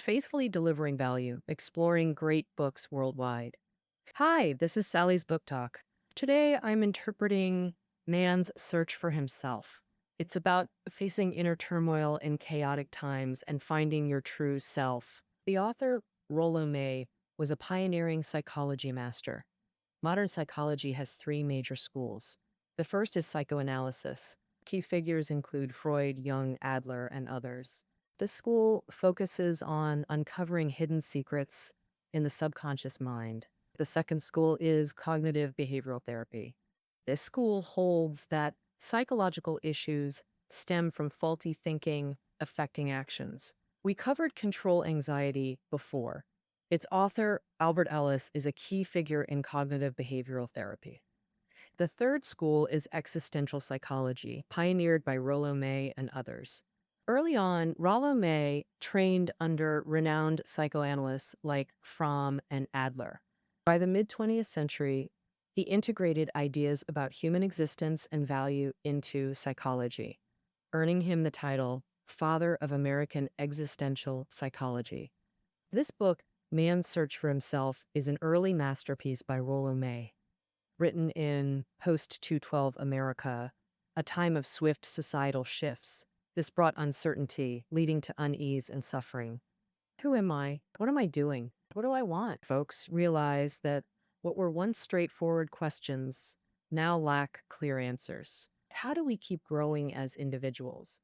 faithfully delivering value, exploring great books worldwide. Hi, this is Sally's Book Talk. Today I'm interpreting Man's Search for Himself. It's about facing inner turmoil in chaotic times and finding your true self. The author, Rollo May, was a pioneering psychology master. Modern psychology has three major schools. The first is psychoanalysis. Key figures include Freud, Jung, Adler, and others. This school focuses on uncovering hidden secrets in the subconscious mind. The second school is cognitive behavioral therapy. This school holds that psychological issues stem from faulty thinking affecting actions. We covered control anxiety before. Its author, Albert Ellis, is a key figure in cognitive behavioral therapy. The third school is existential psychology, pioneered by Rollo May and others. Early on, Rollo May trained under renowned psychoanalysts like Fromm and Adler. By the mid-20th century, he integrated ideas about human existence and value into psychology, earning him the title Father of American Existential Psychology. This book, Man's Search for Himself, is an early masterpiece by Rollo May. Written in post-212 America, a time of swift societal shifts, this brought uncertainty, leading to unease and suffering. Who am I? What am I doing? What do I want? Folks realize that what were once straightforward questions now lack clear answers. How do we keep growing as individuals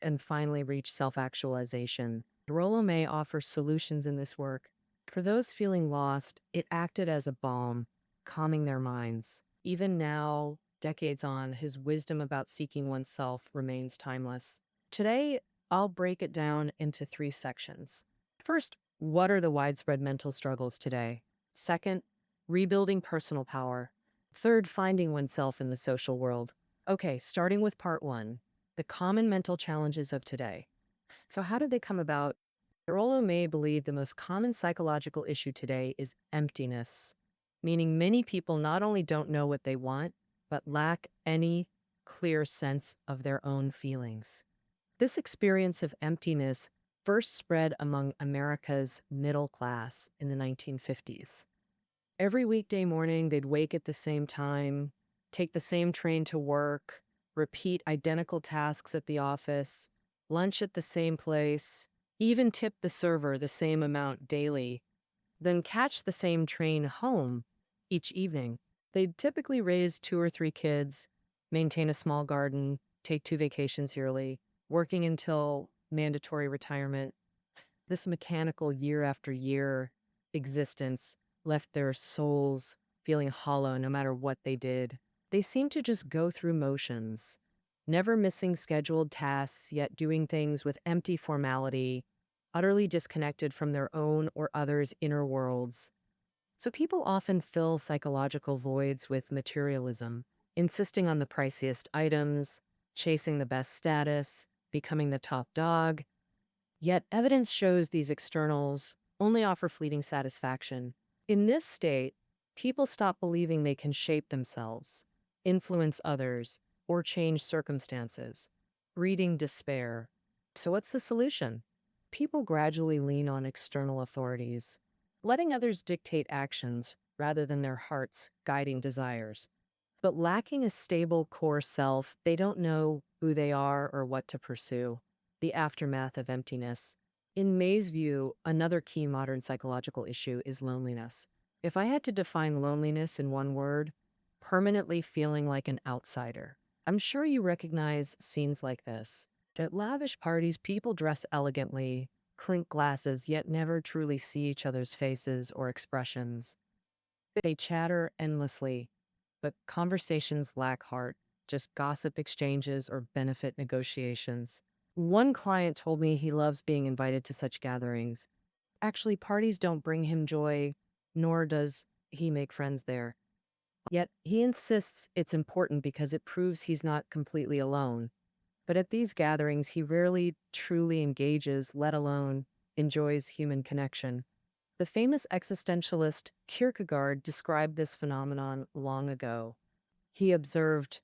and finally reach self-actualization? Rollo May offers solutions in this work. For those feeling lost, it acted as a balm, calming their minds. Even now, decades on, his wisdom about seeking oneself remains timeless. Today, I'll break it down into three sections. First, what are the widespread mental struggles today? Second, rebuilding personal power. Third, finding oneself in the social world. Okay, starting with part one, the common mental challenges of today. So how did they come about? Rollo May believed the most common psychological issue today is emptiness, meaning many people not only don't know what they want, but lack any clear sense of their own feelings. This experience of emptiness first spread among America's middle class in the 1950s. Every weekday morning, they'd wake at the same time, take the same train to work, repeat identical tasks at the office, lunch at the same place, even tip the server the same amount daily, then catch the same train home each evening. They'd typically raise two or three kids, maintain a small garden, take two vacations yearly, working until mandatory retirement. This mechanical year after year existence left their souls feeling hollow no matter what they did. They seemed to just go through motions, never missing scheduled tasks, yet doing things with empty formality, utterly disconnected from their own or others' inner worlds. So people often fill psychological voids with materialism, insisting on the priciest items, chasing the best status, becoming the top dog. Yet evidence shows these externals only offer fleeting satisfaction. In this state, people stop believing they can shape themselves, influence others, or change circumstances, breeding despair. So what's the solution? People gradually lean on external authorities, letting others dictate actions rather than their heart's guiding desires. But lacking a stable core self, they don't know who they are or what to pursue. The aftermath of emptiness. In May's view, another key modern psychological issue is loneliness. If I had to define loneliness in one word, permanently feeling like an outsider. I'm sure you recognize scenes like this. At lavish parties, people dress elegantly, clink glasses, yet never truly see each other's faces or expressions. They chatter endlessly, but conversations lack heart, just gossip exchanges or benefit negotiations. One client told me he loves being invited to such gatherings. Actually, parties don't bring him joy, nor does he make friends there. Yet he insists it's important because it proves he's not completely alone. But at these gatherings, he rarely truly engages, let alone enjoys human connection. The famous existentialist Kierkegaard described this phenomenon long ago. He observed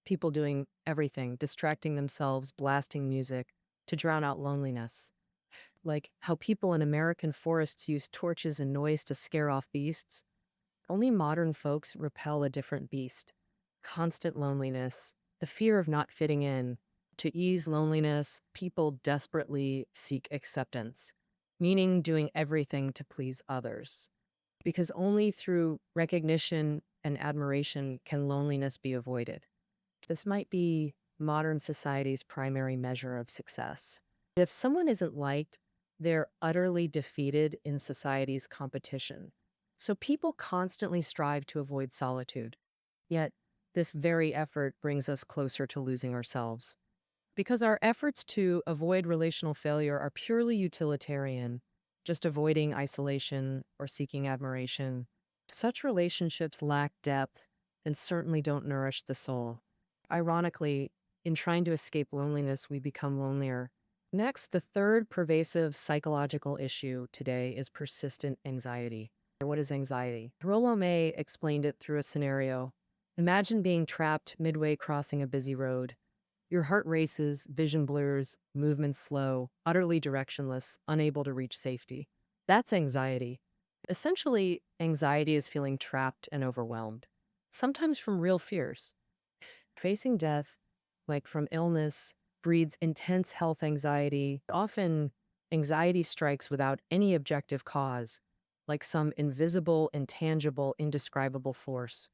people doing everything, distracting themselves, blasting music to drown out loneliness. like how people in American forests use torches and noise to scare off beasts. Only modern folks repel a different beast: constant loneliness, the fear of not fitting in. To ease loneliness, people desperately seek acceptance, meaning doing everything to please others. Because only through recognition and admiration can loneliness be avoided. This might be modern society's primary measure of success. If someone isn't liked, they're utterly defeated in society's competition. So people constantly strive to avoid solitude. Yet, this very effort brings us closer to losing ourselves. Because our efforts to avoid relational failure are purely utilitarian, just avoiding isolation or seeking admiration. Such relationships lack depth and certainly don't nourish the soul. Ironically, in trying to escape loneliness, we become lonelier. Next, the third pervasive psychological issue today is persistent anxiety. What is anxiety? Rollo May explained it through a scenario. Imagine being trapped midway crossing a busy road. Your heart races, vision blurs, movement slow, utterly directionless, unable to reach safety. That's anxiety. Essentially, anxiety is feeling trapped and overwhelmed, sometimes from real fears. Facing death, like from illness, breeds intense health anxiety. Often, anxiety strikes without any objective cause, like some invisible, intangible, indescribable force.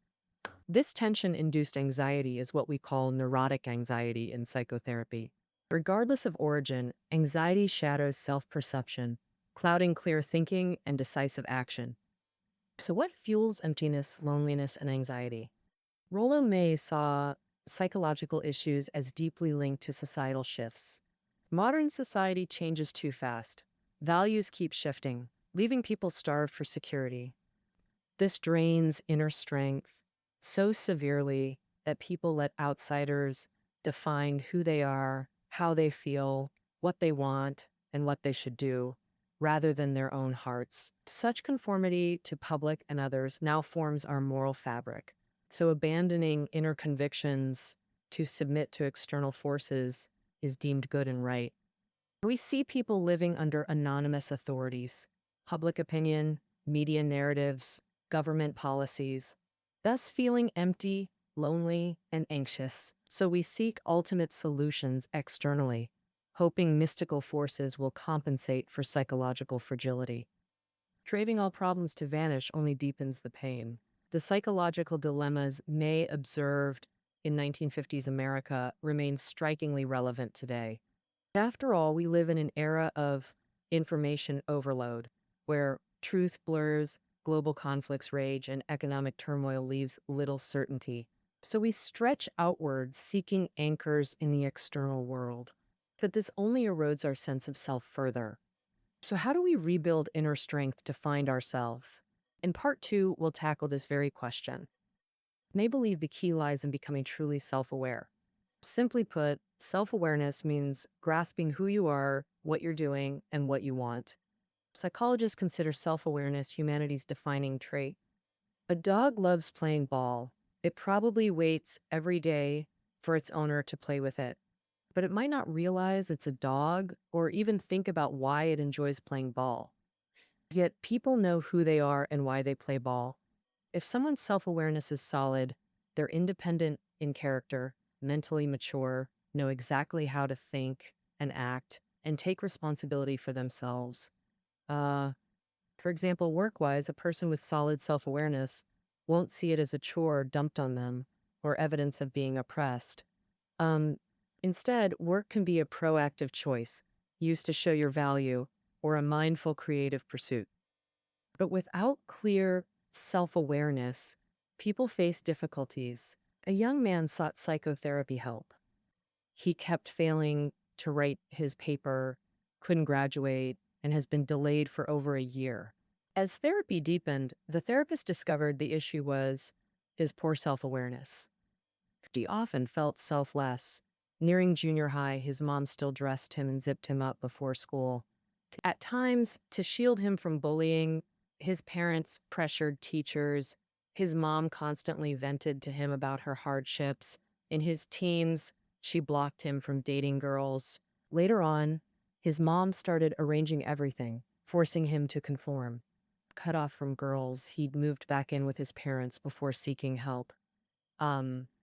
This tension-induced anxiety is what we call neurotic anxiety in psychotherapy. Regardless of origin, anxiety shadows self-perception, clouding clear thinking and decisive action. So what fuels emptiness, loneliness, and anxiety? Rollo May saw psychological issues as deeply linked to societal shifts. Modern society changes too fast. Values keep shifting, leaving people starved for security. This drains inner strength so severely that people let outsiders define who they are, how they feel, what they want, and what they should do, rather than their own hearts. Such conformity to public and others now forms our moral fabric. So abandoning inner convictions to submit to external forces is deemed good and right. We see people living under anonymous authorities, public opinion, media narratives, government policies, thus feeling empty, lonely, and anxious. So we seek ultimate solutions externally, hoping mystical forces will compensate for psychological fragility. Craving all problems to vanish only deepens the pain. The psychological dilemmas May observed in 1950s America remain strikingly relevant today. After all, we live in an era of information overload, where truth blurs, global conflicts rage, and economic turmoil leaves little certainty. So we stretch outwards, seeking anchors in the external world. But this only erodes our sense of self further. So how do we rebuild inner strength to find ourselves? In part two, we'll tackle this very question. May believe the key lies in becoming truly self-aware. Simply put, self-awareness means grasping who you are, what you're doing, and what you want. Psychologists consider self-awareness humanity's defining trait. A dog loves playing ball. It probably waits every day for its owner to play with it. But it might not realize it's a dog or even think about why it enjoys playing ball. Yet people know who they are and why they play ball. If someone's self-awareness is solid, they're independent in character, mentally mature, know exactly how to think and act, and take responsibility for themselves. For example, work-wise, a person with solid self-awareness won't see it as a chore dumped on them or evidence of being oppressed. Um, Instead, work can be a proactive choice, used to show your value, or a mindful creative pursuit. But without clear self-awareness, people face difficulties. A young man sought psychotherapy help. He kept failing to write his paper, couldn't graduate, and has been delayed for over a year. As therapy deepened, the therapist discovered the issue was his poor self-awareness. He often felt selfless. Nearing junior high, his mom still dressed him and zipped him up before school. At times, to shield him from bullying, his parents pressured teachers. His mom constantly vented to him about her hardships. In his teens, she blocked him from dating girls. Later on, His mom started arranging everything, forcing him to conform. Cut off from girls, he'd moved back in with his parents before seeking help.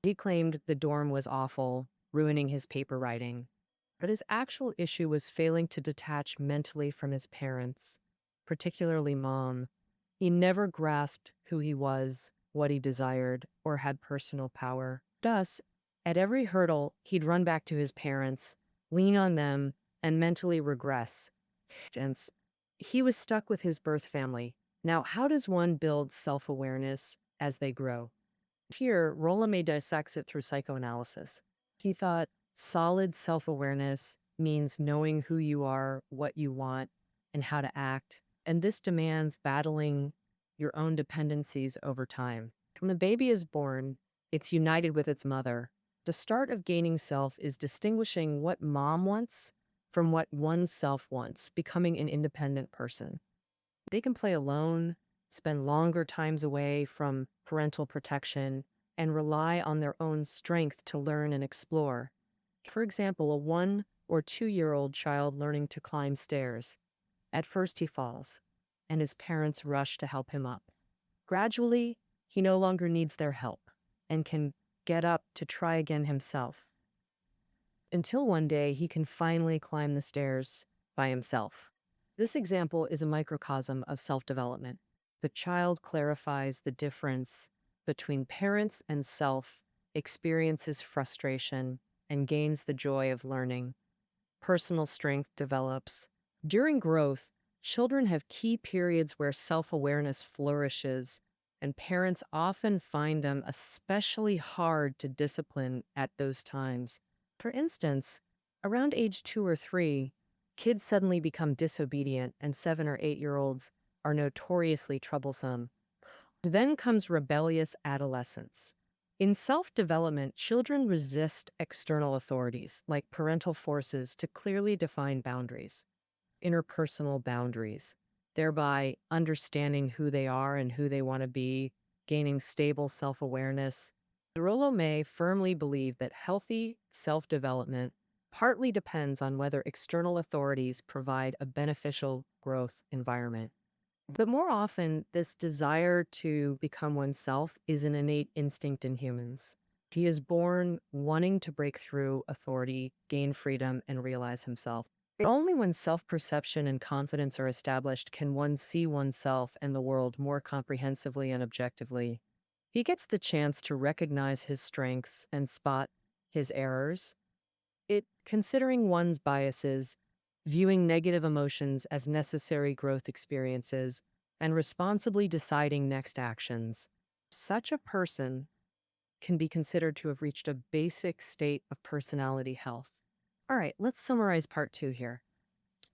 He claimed the dorm was awful, ruining his paper writing. But his actual issue was failing to detach mentally from his parents, particularly mom. He never grasped who he was, what he desired, or had personal power. Thus, at every hurdle, he'd run back to his parents, lean on them, and mentally regress. Hence, he was stuck with his birth family. Now, how does one build self-awareness as they grow? Here, Rolame dissects it through psychoanalysis. He thought solid self-awareness means knowing who you are, what you want, and how to act. And this demands battling your own dependencies over time. When a baby is born, it's united with its mother. The start of gaining self is distinguishing what mom wants from what oneself wants, becoming an independent person. They can play alone, spend longer times away from parental protection, and rely on their own strength to learn and explore. For example, a 1 or 2-year-old child learning to climb stairs. At first, he falls, and his parents rush to help him up. Gradually, he no longer needs their help and can get up to try again himself. Until one day, he can finally climb the stairs by himself. This example is a microcosm of self-development. The child clarifies the difference between parents and self, experiences frustration, and gains the joy of learning. Personal strength develops. During growth, children have key periods where self-awareness flourishes, and parents often find them especially hard to discipline at those times. For instance, around age 2 or 3, kids suddenly become disobedient, and 7 or 8-year-olds are notoriously troublesome. Then comes rebellious adolescence. In self-development, children resist external authorities, like parental forces, to clearly define boundaries, interpersonal boundaries, thereby understanding who they are and who they want to be, gaining stable self-awareness. Rollo May firmly believed that healthy self-development partly depends on whether external authorities provide a beneficial growth environment. But more often, this desire to become oneself is an innate instinct in humans. He is born wanting to break through authority, gain freedom, and realize himself. But only when self-perception and confidence are established can one see oneself and the world more comprehensively and objectively. He gets the chance to recognize his strengths and spot his errors. Considering one's biases, viewing negative emotions as necessary growth experiences, and responsibly deciding next actions. Such a person can be considered to have reached a basic state of personality health. All right, let's summarize part 2 here.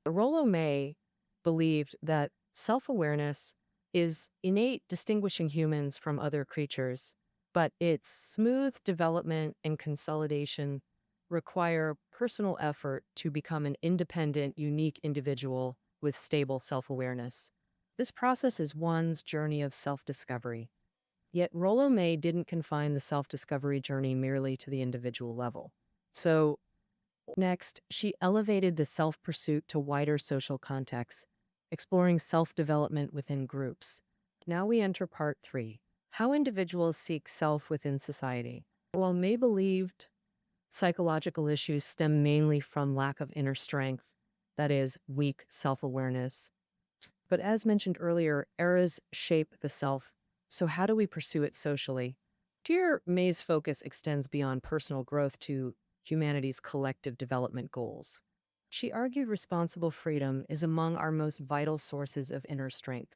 Rollo May believed that self-awareness is innate, distinguishing humans from other creatures, but its smooth development and consolidation require personal effort to become an independent, unique individual with stable self-awareness. This process is one's journey of self-discovery. Yet Rollo May didn't confine the self-discovery journey merely to the individual level. So next, she elevated the self-pursuit to wider social contexts, exploring self-development within groups. Now we enter part 3, how individuals seek self within society. While May believed psychological issues stem mainly from lack of inner strength, that is, weak self-awareness. But as mentioned earlier, eras shape the self, so how do we pursue it socially? Dear May's focus extends beyond personal growth to humanity's collective development goals. She argued responsible freedom is among our most vital sources of inner strength.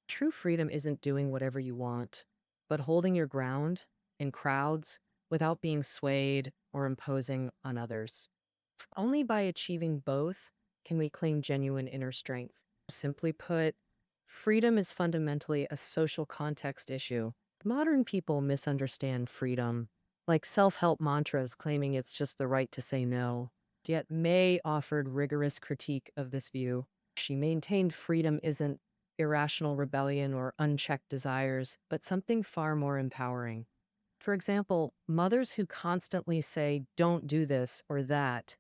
True freedom isn't doing whatever you want, but holding your ground in crowds without being swayed or imposing on others. Only by achieving both can we claim genuine inner strength. Simply put, freedom is fundamentally a social context issue. Modern people misunderstand freedom, like self-help mantras claiming it's just the right to say no. Yet May offered rigorous critique of this view. She maintained freedom isn't irrational rebellion or unchecked desires, but something far more empowering. For example, mothers who constantly say, "don't do this or that,"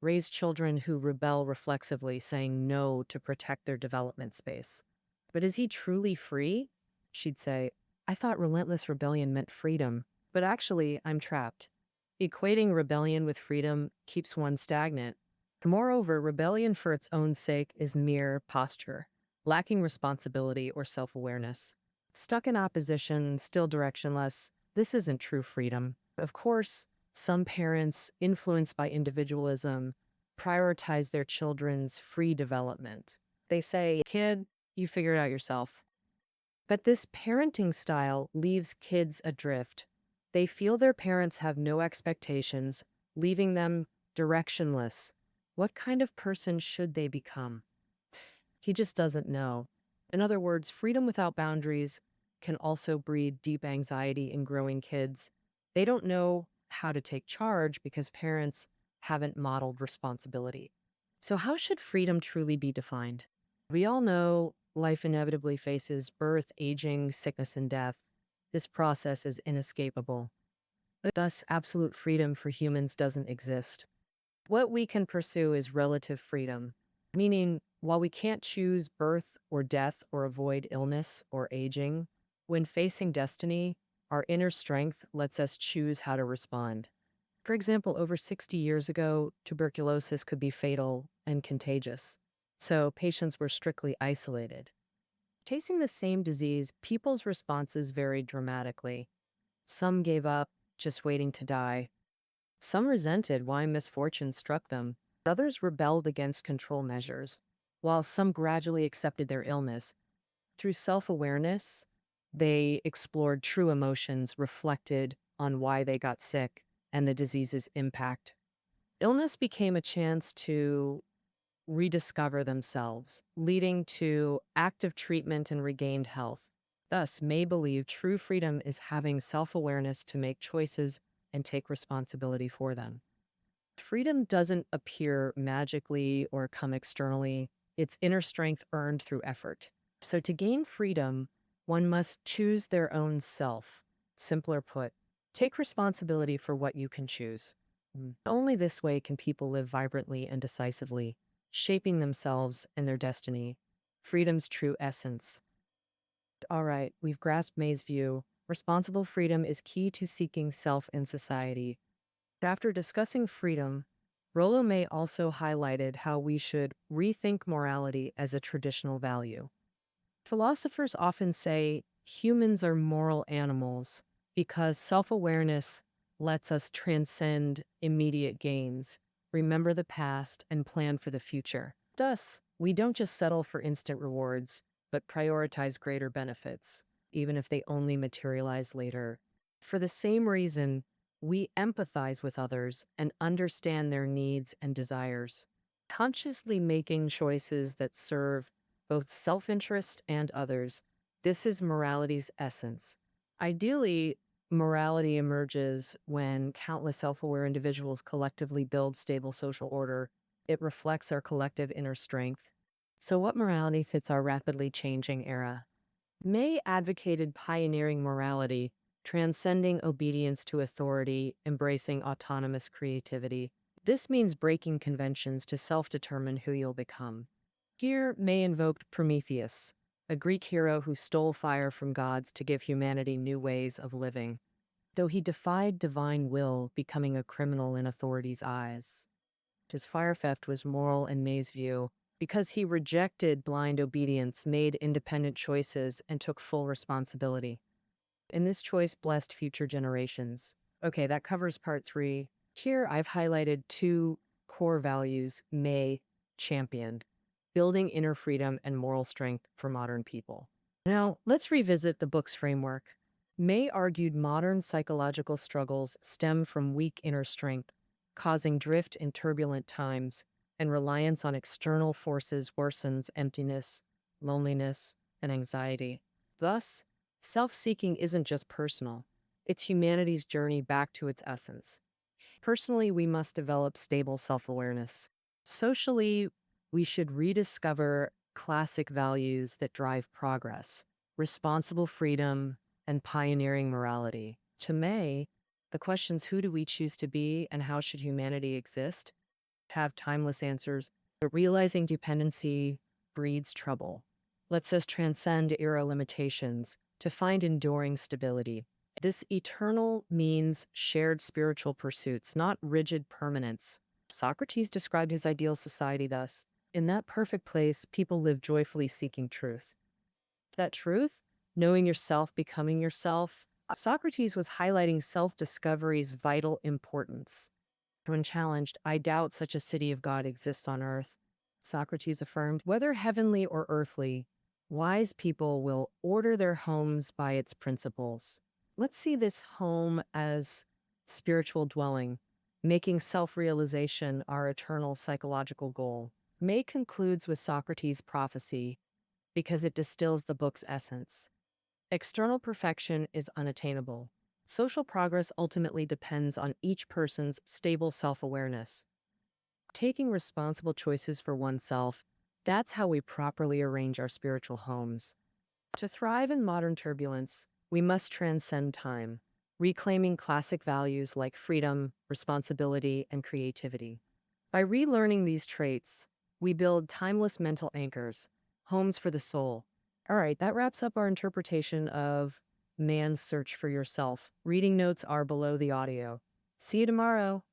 raise children who rebel reflexively, saying no to protect their development space. But is he truly free? She'd say, I thought relentless rebellion meant freedom, but actually, I'm trapped. Equating rebellion with freedom keeps one stagnant. Moreover, rebellion for its own sake is mere posture, lacking responsibility or self awareness. Stuck in opposition, still directionless, this isn't true freedom. Of course, some parents, influenced by individualism, prioritize their children's free development. They say, kid, you figure it out yourself. But this parenting style leaves kids adrift. They feel their parents have no expectations, leaving them directionless. What kind of person should they become? He just doesn't know. In other words, freedom without boundaries can also breed deep anxiety in growing kids. They don't know how to take charge because parents haven't modeled responsibility. So, how should freedom truly be defined? We all know life inevitably faces birth, aging, sickness, and death. This process is inescapable. Thus, absolute freedom for humans doesn't exist. What we can pursue is relative freedom, meaning while we can't choose birth or death or avoid illness or aging, when facing destiny, our inner strength lets us choose how to respond. For example, over 60 years ago, tuberculosis could be fatal and contagious, so patients were strictly isolated. Facing the same disease, people's responses varied dramatically. Some gave up, just waiting to die. Some resented why misfortune struck them. Others rebelled against control measures, while some gradually accepted their illness. Through self-awareness, they explored true emotions, reflected on why they got sick and the disease's impact. Illness became a chance to rediscover themselves, leading to active treatment and regained health. Thus, May believed true freedom is having self-awareness to make choices and take responsibility for them. Freedom doesn't appear magically or come externally. It's inner strength earned through effort. So to gain freedom, one must choose their own self. Simpler put, take responsibility for what you can choose. Only this way can people live vibrantly and decisively, shaping themselves and their destiny. Freedom's true essence. All right, we've grasped May's view. Responsible freedom is key to seeking self in society. After discussing freedom, Rollo May also highlighted how we should rethink morality as a traditional value. Philosophers often say humans are moral animals because self-awareness lets us transcend immediate gains, remember the past, and plan for the future. Thus, we don't just settle for instant rewards, but prioritize greater benefits, even if they only materialize later. For the same reason, we empathize with others and understand their needs and desires, consciously making choices that serve both self-interest and others. This is morality's essence. Ideally, morality emerges when countless self-aware individuals collectively build stable social order. It reflects our collective inner strength. So what morality fits our rapidly changing era? May advocated pioneering morality, transcending obedience to authority, embracing autonomous creativity. This means breaking conventions to self-determine who you'll become. Here, May invoked Prometheus, a Greek hero who stole fire from gods to give humanity new ways of living, though he defied divine will, becoming a criminal in authorities' eyes. His fire theft was moral in May's view, because he rejected blind obedience, made independent choices, and took full responsibility. And this choice blessed future generations. Okay, that covers part 3. Here, I've highlighted 2 core values May championed: building inner freedom and moral strength for modern people. Now, let's revisit the book's framework. May argued modern psychological struggles stem from weak inner strength, causing drift in turbulent times, and reliance on external forces worsens emptiness, loneliness, and anxiety. Thus, self-seeking isn't just personal, it's humanity's journey back to its essence. Personally, we must develop stable self-awareness. Socially, we should rediscover classic values that drive progress, responsible freedom, and pioneering morality. To May, the questions who do we choose to be and how should humanity exist have timeless answers, but realizing dependency breeds trouble. Lets us transcend era limitations to find enduring stability. This eternal means shared spiritual pursuits, not rigid permanence. Socrates described his ideal society thus: in that perfect place, people live joyfully seeking truth. That truth, knowing yourself, becoming yourself, Socrates was highlighting self discovery's vital importance. When challenged, I doubt such a city of God exists on earth. Socrates affirmed, whether heavenly or earthly, wise people will order their homes by its principles. Let's see this home as spiritual dwelling, making self realization our eternal psychological goal. May concludes with Socrates' prophecy because it distills the book's essence. External perfection is unattainable. Social progress ultimately depends on each person's stable self awareness. Taking responsible choices for oneself, that's how we properly arrange our spiritual homes. To thrive in modern turbulence, we must transcend time, reclaiming classic values like freedom, responsibility, and creativity. By relearning these traits, we build timeless mental anchors, homes for the soul. All right, that wraps up our interpretation of Man's Search for Yourself. Reading notes are below the audio. See you tomorrow.